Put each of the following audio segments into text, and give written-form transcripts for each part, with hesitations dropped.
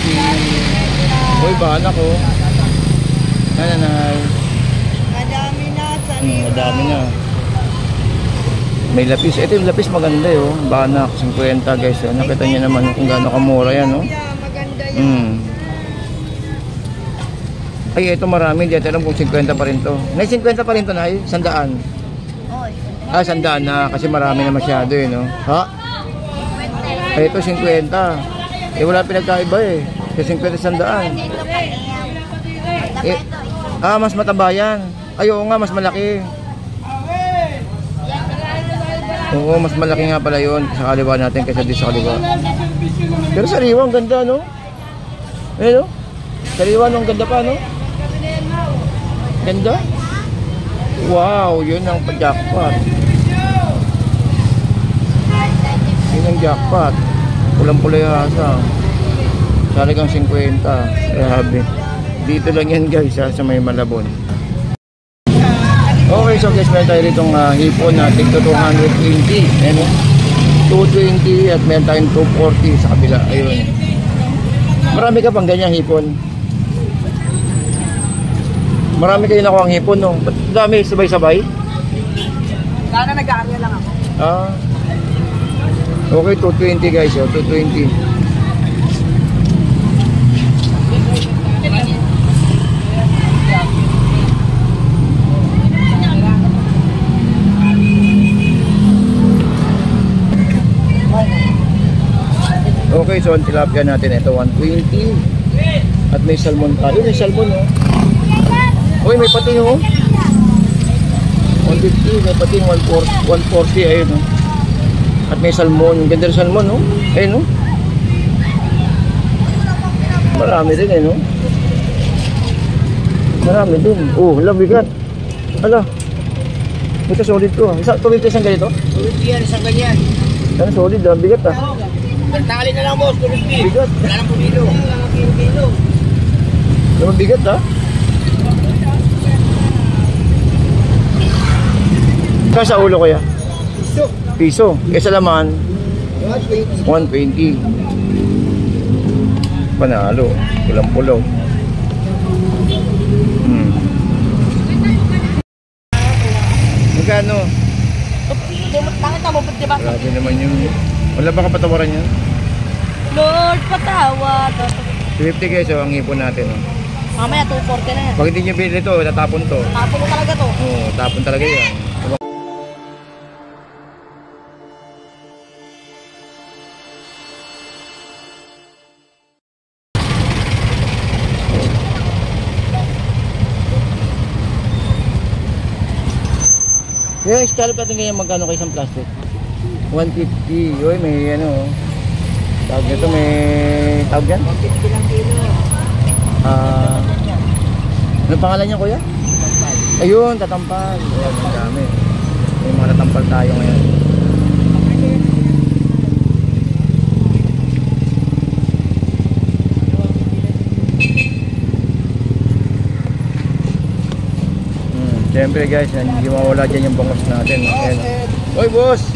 si... Uy, banak oh. Nanay. Madami na sa liwa. Madami na. May lapis. Ito yung lapis maganda oh. Banak, 50 guys. Nakita niyo naman kung gaano kamura yan oh. Maganda yan. Ay, ito marami. Hindi alam kung 50 pa rin to. May 50 pa rin to na 100. Ah, 100 na. Kasi marami na masyado eh no. Ha? Ay, ito 50. Eh, wala pinagkaiba eh. Kasi 50 100. Eh, mas mataba yan. Ay, oo nga, mas malaki. Oo, mas malaki nga pala yun sa kaliwa natin kaysa di sa kaliwa. Pero sa liwa, ang ganda, no? Eh, no? Sa liwa, no? Ang ganda pa, no? Ganda? Wow, yun ang jackpot. Yun ang jackpot. Pulang-pula yung asa. Talagang 50. Grabe. Dito lang yan guys ha, sa may Malabon. Okay, so guys, meron tayo ritong hipon na tigto 220. Ayan, 220 at meron tayong 240 sa kabila. Ayun. Marami ka pang ganyan hipon. Marami kayo nakuha ang hipon, no? Ba't dami sabay-sabay? Sana nag-aaral lang ako. Okay, 220 guys, 220. Okay, so ang tilapia natin ito 120. At may salmon tayo. May salmon oh. Uy, may pating oh. 150, may pating 140 ayun oh. At may salmon, yung ganda ng salmon oh. Ayun oh. Marami din eh no. Marami din. Oh, hala bigat. Hala. Ito solid to. Solid isang ganito? Solid yan, isang ganyan. Ano solid ah, bigat ah. Tanggalin na lang boss, solid yan. Bigat. Wala lang pumilo. Wala lang pumilo. Naman bigat ah. Kaya sa ulo kaya? Piso. Kaya sa laman? 120. Panalo. Pulang-pulaw. Magkano? Nakita mo, diba? Grabe naman yung... Wala ba kapatawaran yan? Lord, patawad. 50 guys, ang ipon natin. Oh. Mamaya, 240 na yan. Pag hindi nyo pinili ito, tatapon to. Tapon ko talaga to. Oo, tapon talaga yan. Yung scallop natin ganyan, magkano kayo isang plastic? 150. Uy, may ano. Tawag nito, may tawag yan? 150 lang kilo. Ano pangalan niya kuya? Ayun, tatampal. Ayan, ang dami. May mga tatampal tayo ngayon. Siyempre guys, hindi mawala dyan yung bangos natin. Ayan. Oy boss!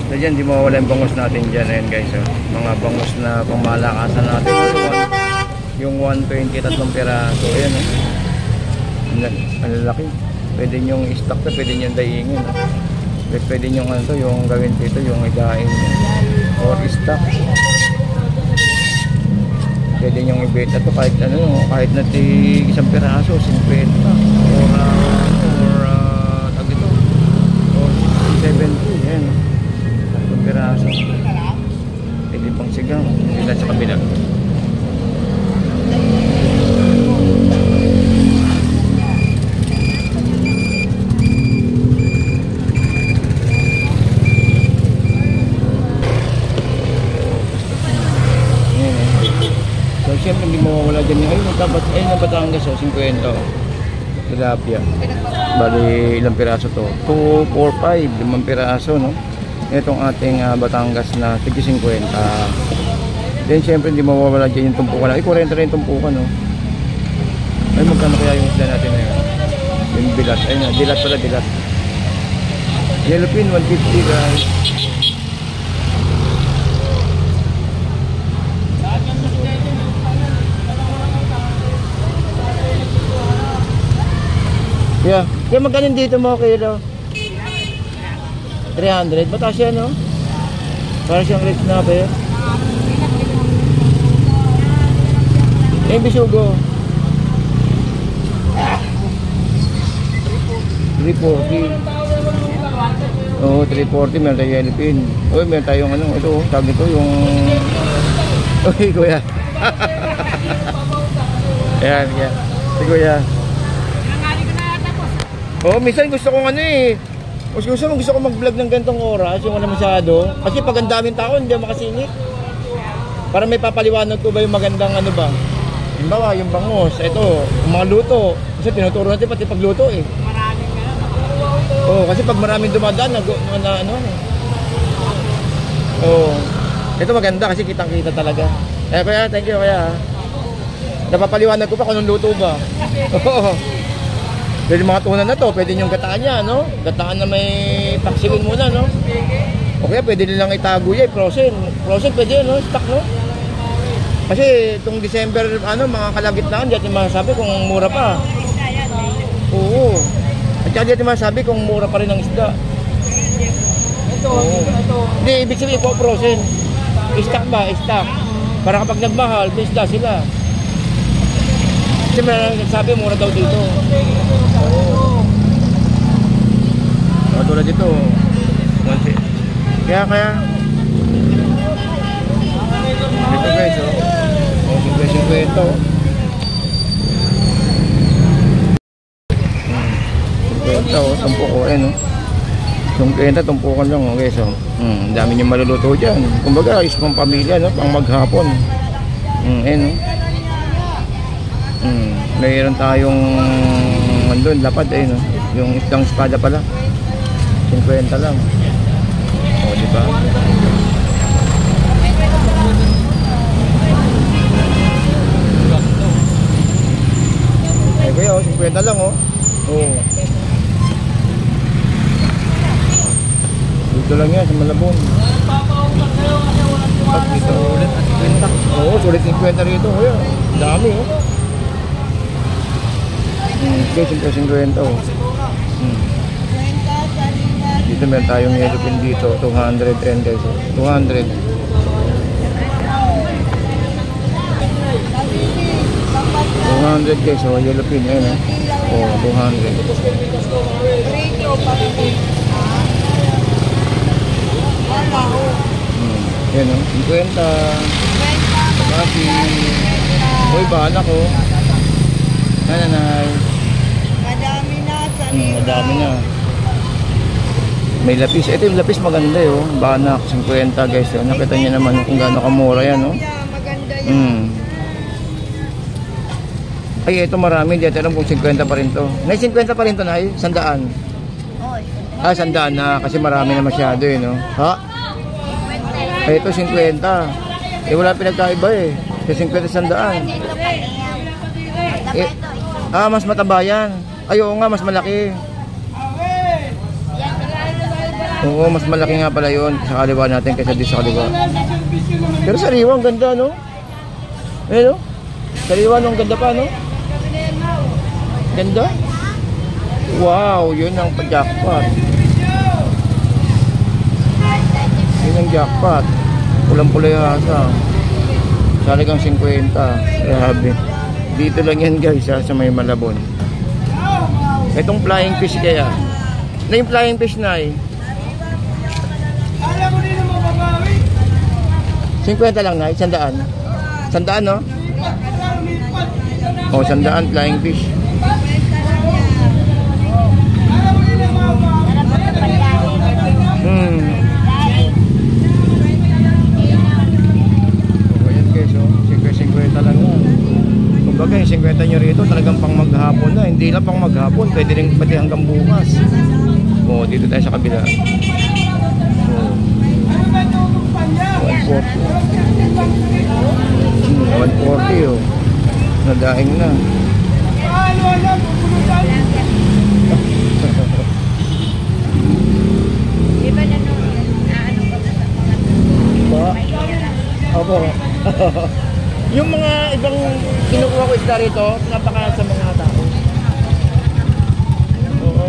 So dyan, hindi mawala yung bangos natin dyan. Ayan guys, oh. Mga bangos na pangmalakasan natin. Yung 120, tatlong piraso. Ayan oh. Ang lalaki. Pwede nyong i-stock na, pwede nyong daingin. Oh. Pwede nyong ano to, yung gawin dito, yung igain or stock. Pwede nyong ibenta to kahit ano, kahit na isang piraso, 50 or tag ito or 70, yan tatlong piraso, pwede pang sigang, sila sa kabila. Siyempre hindi mawawala dyan yung ayun, dapat ayun na Batangas 50 tilapia. Bali ilang piraso to? 2, 4, 5, 5 piraso no? Itong ating Batangas na tig 50. Then siyempre hindi mawawala dyan yung tumpukan. Ay 40 na yung tumpukan no? Ay magkano kaya yung isla natin na yun? Yung bilat, ayun na, dilat pala, dilat. Yellowfin 150 guys. Kaya magkano dito mo kilo? 300. Mataas yan, no? Para siyang red snapper. Yung bisugo. 340. Oo, 340. Meron tayo yellow pin. Uy, meron tayong ano, ito, tawag ito, yung... Uy, kuya. Ayan, yan. Si kuya. Oo, minsan gusto kong ano eh. Gusto ko mag-vlog ng gantong oras, yung wala masyado. Kasi pag ang daming tao, hindi makasingit. Para may papaliwanag ko ba yung magandang ano ba? Halimbawa, yung bangus, ito, yung mga luto. Kasi tinuturo natin pati pagluto eh. Maraming Oo, kasi pag maraming dumadaan, ano eh. Oo. Ito maganda kasi kitang-kita talaga. Eh, kuya, thank you, kuya. Napapaliwanag ko pa kung anong luto ba. Oo. Pwede mga tunan na to, pwede yung gataan niya, no? Gataan na may paksikin muna, no? O kaya pwede nilang itago yan, frozen. Frozen pwede yun, no? Stock, no? Kasi itong December, ano, mga kalagitnaan, diyan yung masasabi kung mura pa. Oo. At saka diyan yung masasabi kung mura pa rin ang isda. Oo. Hindi, ibig sabihin ko, frozen. Stock ba? Stock. Para kapag nagmahal, may isda sila. Kasi may nagsabi, mura daw dito. Oo. Tulad dito. Kaya. Dito guys, oh. 50. Ito, tumpo ko, no? Yung kwenta, tumpukan lang, okay, so. Ang dami niyong maluluto dyan. Kumbaga, is pang pamilya, no? Pang maghapon. No? Mayroon tayong andun, lapad, no? Yung isang espada pala. 50 lang. O, diba? Ay, kuya, 50 lang, oh. Oo. Dito lang yan, sa Malabon. Dito ulit at 50. Oo, sulit 50 rito, kuya. Dami, oh. Okay, 50, oh. Dito meron tayong yellow pin dito, 200 and guys, 200. 200 guys, oh, yellow pin, ayun, oh, 200. Yan, oh, 50. Kasi, uy, bahala ko. Nanay. Madami na sa Madami na. May lapis. Ito yung lapis maganda eh, oh. Banak, 50 guys. Oh. Nakita niyo naman kung gaano kamura yan, oh. Maganda yan. Ay, ito marami. Di alam kung 50 pa rin to. Nay, 50 pa rin to, Nay? 100? Ah, 100 na. Kasi marami na masyado eh, no? Ha? Ay, ito 50. Eh, wala pinagkaiba eh. Kasi 50 100. Eh, mas mataba yan. Ay, oo nga, mas malaki. Oo, mas malaki nga pala yun sa kaliwa natin kaysa di sa kaliwa. Pero sa liwa, ang ganda, no? Eh, no? Sa liwa, no? Ang ganda pa, no? Ganda? Wow, yun ang jackpot. Yun ang jackpot. Pulang-pula yung asa. Salagang 50. Grabe. Dito lang yan guys, ha, sa may Malabon. Itong flying fish kaya. Na yung flying fish na eh. 50 lang na, 100. 100, no? O, 100 flying fish. O, yan guys, o. 50 lang yan. Kumbaga, yung 50 nyo rito talagang pang maghapon na. Hindi lang pang maghapon, pwede rin pati hanggang bukas. O, dito tayo sa kabila. O, 140 oh. Nadaing na. Iba na nung ano ba? Opo. Yung mga ibang kinukuha ko isda rito, napaka sa mga tao. Oo.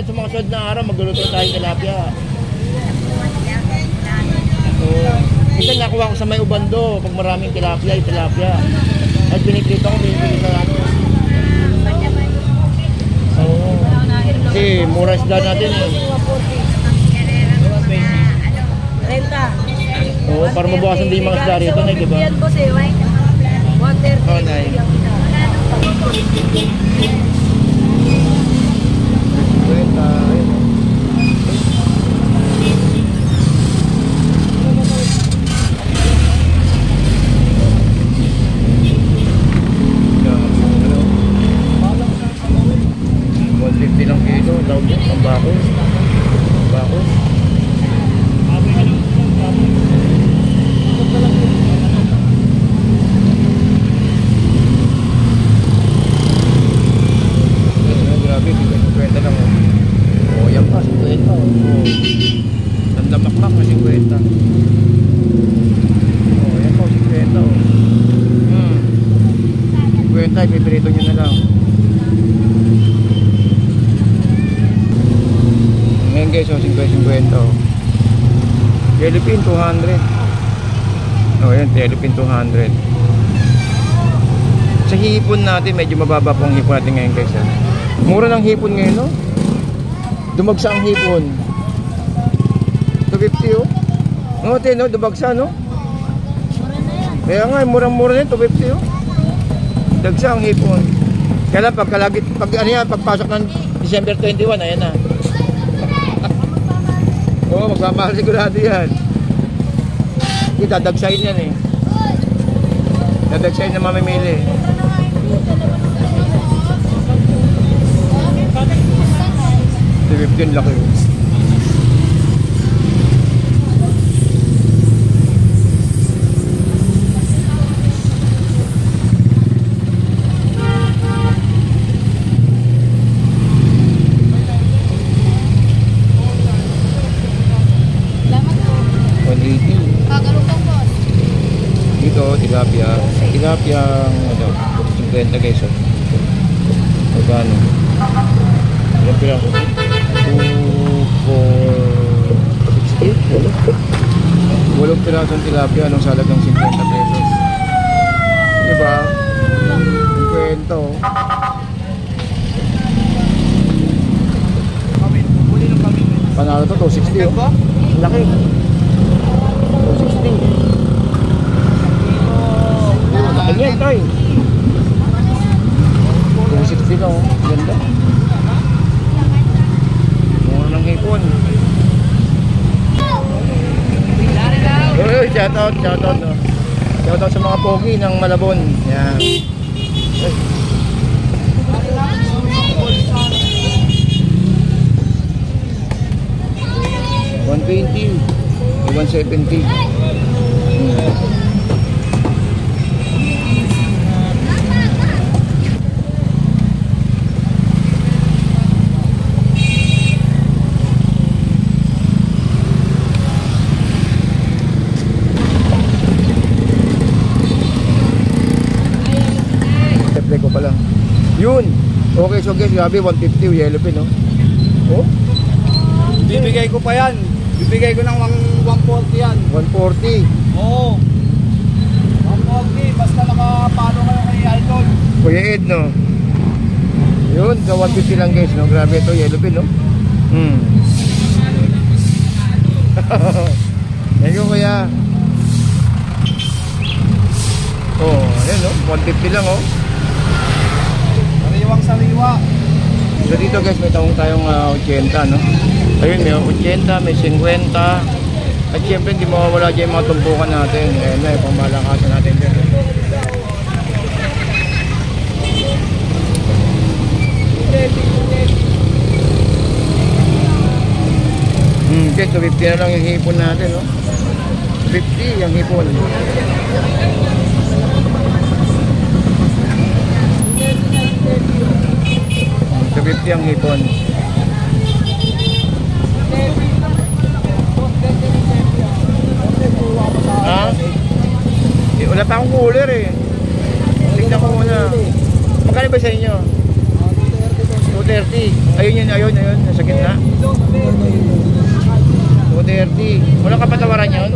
sana sa mga sunod na araw, magluluto tayo ng tilapia. Minsan nakuha ko sa may ubando, pag maraming tilapia, yung tilapia. At piniprito ko, piniprito sa ano. Oo. Kasi mura isda natin eh. Renta. Oo, para mabawasan din yung mga isda rito na, di ba? Yan boss eh, wine. Water. Oh, nice. Kwenta, ayun. Lang kilo, tawag yun, pambako. Pambako. Grabe, 50 lang. Oh, yan pa, 50. Oh. Nandamakmak na 50. Oh, yan pa, 50. Oh. 50, ipipirito nyo na lang. Ngayon guys, 50-50 oh. Philippine 200. Oh, yan, Philippine 200. Sa hipon natin, medyo mababa po ang hipon natin ngayon guys. Mura ng hipon ngayon, no? Dumagsa ang hipon. 250 oh. No, no, dumagsa, no? Kaya nga, murang-mura na yun, 250 oh. Dagsa ang hipon. Kaya lang, ano yan, pagpasok ng December 21, ayan na. Oo, magmamahal sigurado yan. Dadagsayin yan eh. Dadagsayin na mamimili. $250 laki. Tilapia ano, 50 guys oh. Magkano? Ilang piraso? 2, 4, 6, 8 8 pirasong tilapia anong salagang 50 pesos. Diba? 50 oh. Panalo to, 260 oh. Laki 260. Ayan tayo 260 lang oh. Ganda. Mura ng hipon. Uy, shoutout no. Shoutout sa mga pogi ng Malabon. Yan. $120 $170. Ko pa lang. Yun. Okay, so guys, grabe 150 yellowfin, no? Oh. Bibigay ko pa yan. Bibigay ko ng 140 yan. 140. Oo. 140 basta nakapalo kayo kay Idol. Kuya Ed, no? Yun, sa 150 lang guys, no? Grabe ito, yellowfin, no? Thank you, kuya. Oh, ayan, no? 150 lang, oh. Sariwa. So dito guys, may tayong 80, no? Ayun, may 80, may 50. At syempre hindi mawawala dyan yung mga tumpukan natin. Ayan na, yung pamalakasan natin dyan. Okay, so 50 na lang yung hipon natin, no? 50 yung hipon. So 50 ang hipon. Ha? Eh, wala pa akong cooler eh. Tignan ko muna. Magkano ba sa inyo? 230 230. Ayun, nasa gitna. 230. Wala ka patawaran yun?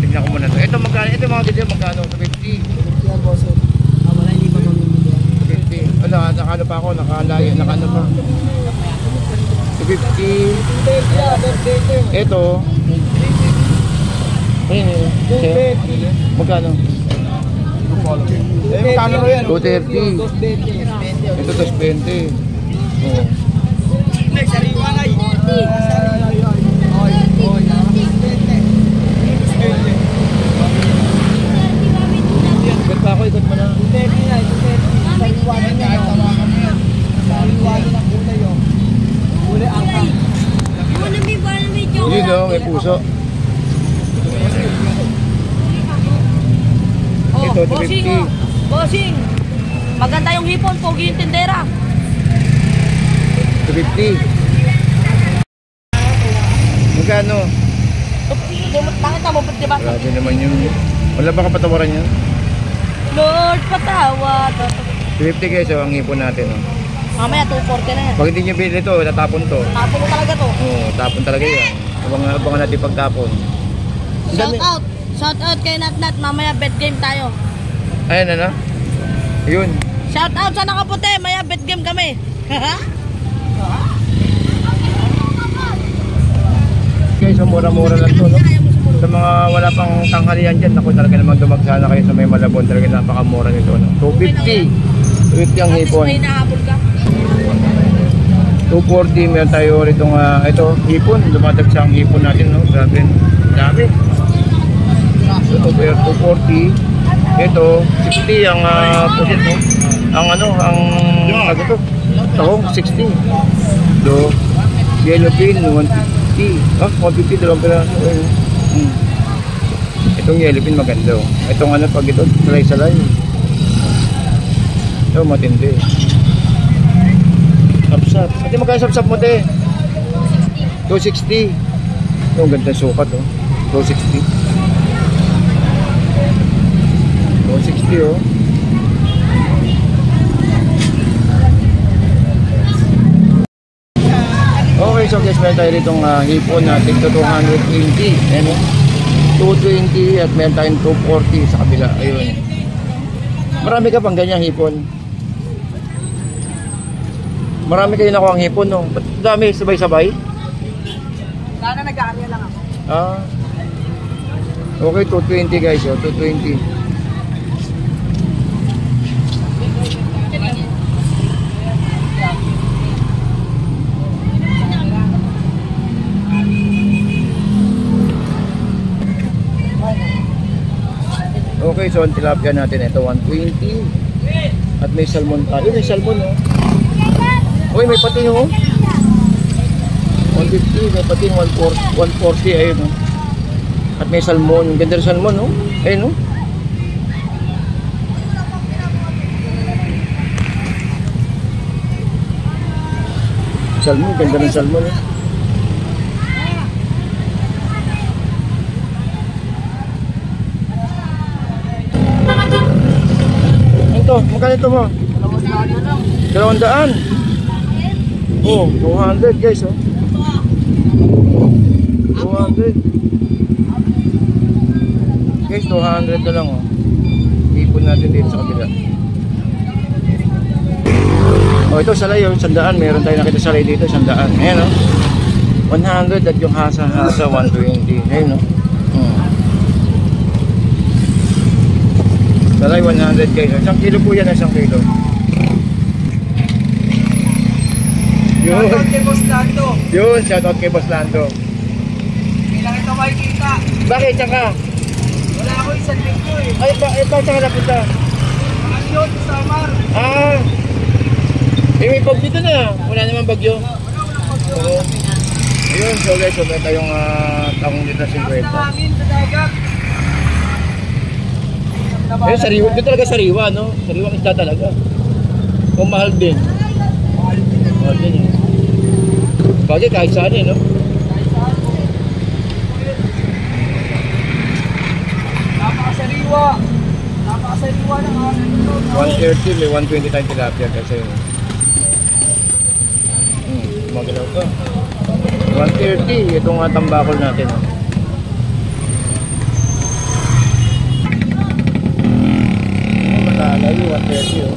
Tignan ko muna to. Ito magkano? Ito mga dito magkano? 250. 250. Ano, nakano pa ako? Nakalayo, nakano pa? 250. Ito. Ayun, magkano? Magkano ro yan? 230. Ito 220. Oo. Sariwa na yun. Ikot pa ako, ikot mo na. Yun o, may puso. Ito, 250. Bossing! Maganda yung hipon, pogi yung tindera. 250. Magkano? Bakit mo, di ba? Grabe naman yun. Wala ba kapatawaran yan? Lord, patawad. 250 guys, ang hipon natin. Oh. Mamaya, 240 na yan. Pag hindi nyo binili ito, tatapon to. Tapos mo talaga to. Oo, tapon talaga yan. Abangan natin pagtapon. Shout out! Shout out kay Natnat. Mamaya bet game tayo. Ayan na. Yun. Shout out sa nakaputi. Maya bet game kami. Guys, so mura-mura lang to, no? Sa mga wala pang tanghalian dyan, ako talaga naman dumagsana kayo sa may Malabon. Talaga napakamura nito, no? 250. 250 ang hipon. May nahabol ka. 240, meron tayo rito nga, ito, hipon. Dumatagsa ang hipon natin, no? Grabe. Dami. Ito, 240. Ito, 60 ang pusit, no? Ang ano to? Tahong, 60. Do, yellow pin, 150. Ah, 150, dalawang piraso. Itong yellow pin maganda, oh. Itong ano, pag ito, salay-salay. Ito, matindi. Sapsap. Ate, magkano sapsap mo, te? 260. Ito, ang ganda sukat, oh. 260. 260, oh. Okay, so guys, meron tayo ritong hipon natin to 220. Ayan, oh. 220 at meron tayong 240 sa kabila. Ayun. Marami ka pang ganyang hipon. Marami kayo nakuha ang hipon, no? Ba't dami sabay-sabay? Sana nag-aarya lang ako. Ah. Okay, 220 guys, oh. 220. Okay, so ang tilapia natin ito 120. At may salmon tayo. May salmon, oh. Uy, may pating, oh. 150, may pating 140, ayun, oh. At may salmon. Ganda rin salmon, oh. Ayun, oh. Salmon, ganda rin salmon, oh. Ito, magkano ito mo? 200. Oh, 200 guys, oh. 200. Guys, 200 na lang, oh. Ipon natin dito sa kabila. Oh, ito salay, oh. 100. Meron tayo nakita salay dito, 100. Ayan, oh. 100 at yung hasa-hasa 120. Ayan, oh. Salay 100 guys. 1 kilo po yan, 1 kilo. Yun. Shoutout kay Boss Lando. Yun, shoutout kay Boss Lando. Hindi lang ito makikita. Bakit saka? Wala ako isang linggo eh. Ay, ito saka napunta. Aksyon, Samar. Ah. Eh, may bagyo dito na. Wala naman bagyo. Oo. Ayun, so guys, so meron tayong takong dito na 50. Hangin sa dagat. Ayun, sariwa. Dito talaga sariwa, no? Sariwa isda talaga. Kung mahal din. Mahal din, eh. Bagay kahit saan, eh, no? Napakasariwa. sa iwa lang ha. 130, may 120 tayong tilapia kasi. Magalaw ka. 130, ito nga tambakol natin. Oh. Batalay, 130. Oh.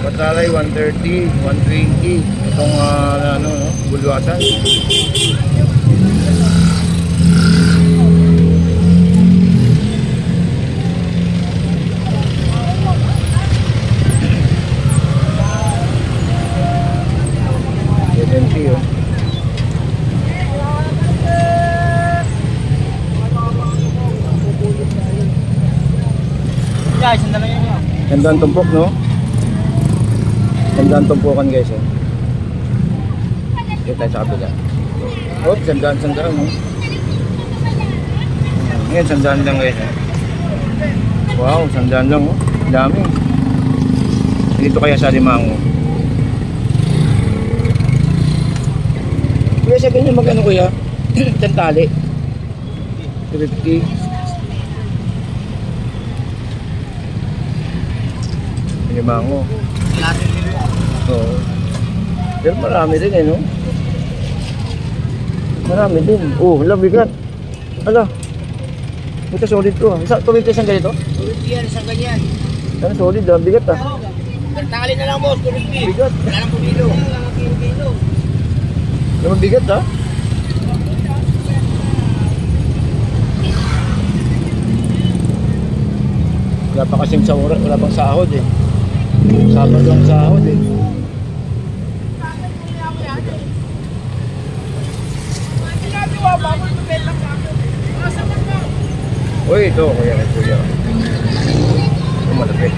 Batalay, 130, 120. Itong ano, no? Bulwasan. Oh. Guys, sandali yun yun. Gandang tumpok, no? Gandang tumpukan, guys. Oh. Dito tayo sa kabila. Oh, sandaan, no? Ngayon, sandaan lang, guys. Oh. Wow, sandaan lang, oh. Dami. Dito kaya sa Limango. Kuya, sa ganyan mag-ano, kuya? Tantali. 50. Limango. Oo. Pero marami din eh, no? Marami din. Oh, hala, bigat. Hala. Ito solid to. Tuloy tayo isang ganito? Tuloy yan, isang ganyan. Ano, solid ah. Bigat ah. Tali na lang boss, tuloy. Bigat. Wala nang pumilo. Yung bigat ah. Wala pa kasing sahura, wala pang sahod eh. Sabado lang sahod eh. Uy, ito kuya, kuya. Ito malapit.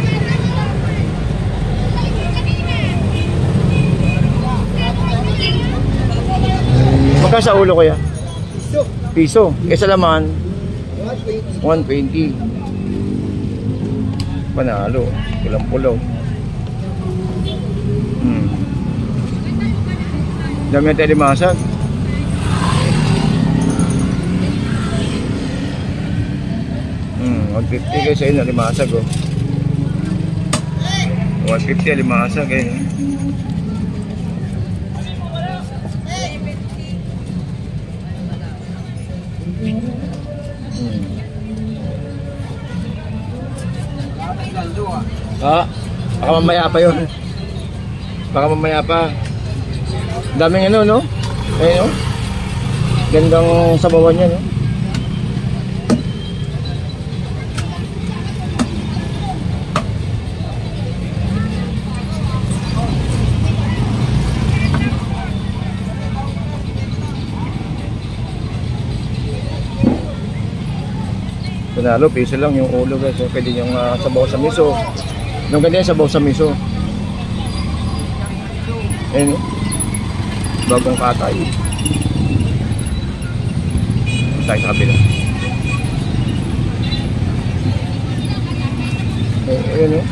Magkano sa ulo kuya? Piso. Kesa laman 120. Panalo. Pulang-pulaw. Dami natin limasag. Hmm, 150 guys ayun na limasag oh. 150 limasag eh. Baka mamaya pa yun. Baka mamaya pa. Daming ano, no? Ayun, no? Gandang sabawan niya, no? Panalo, piso lang yung ulo guys. So, pwede yung sabaw sa miso. Yung ganyan sabaw sa miso. Ayun, bagong katay. Tayo sa kabila. Ayun,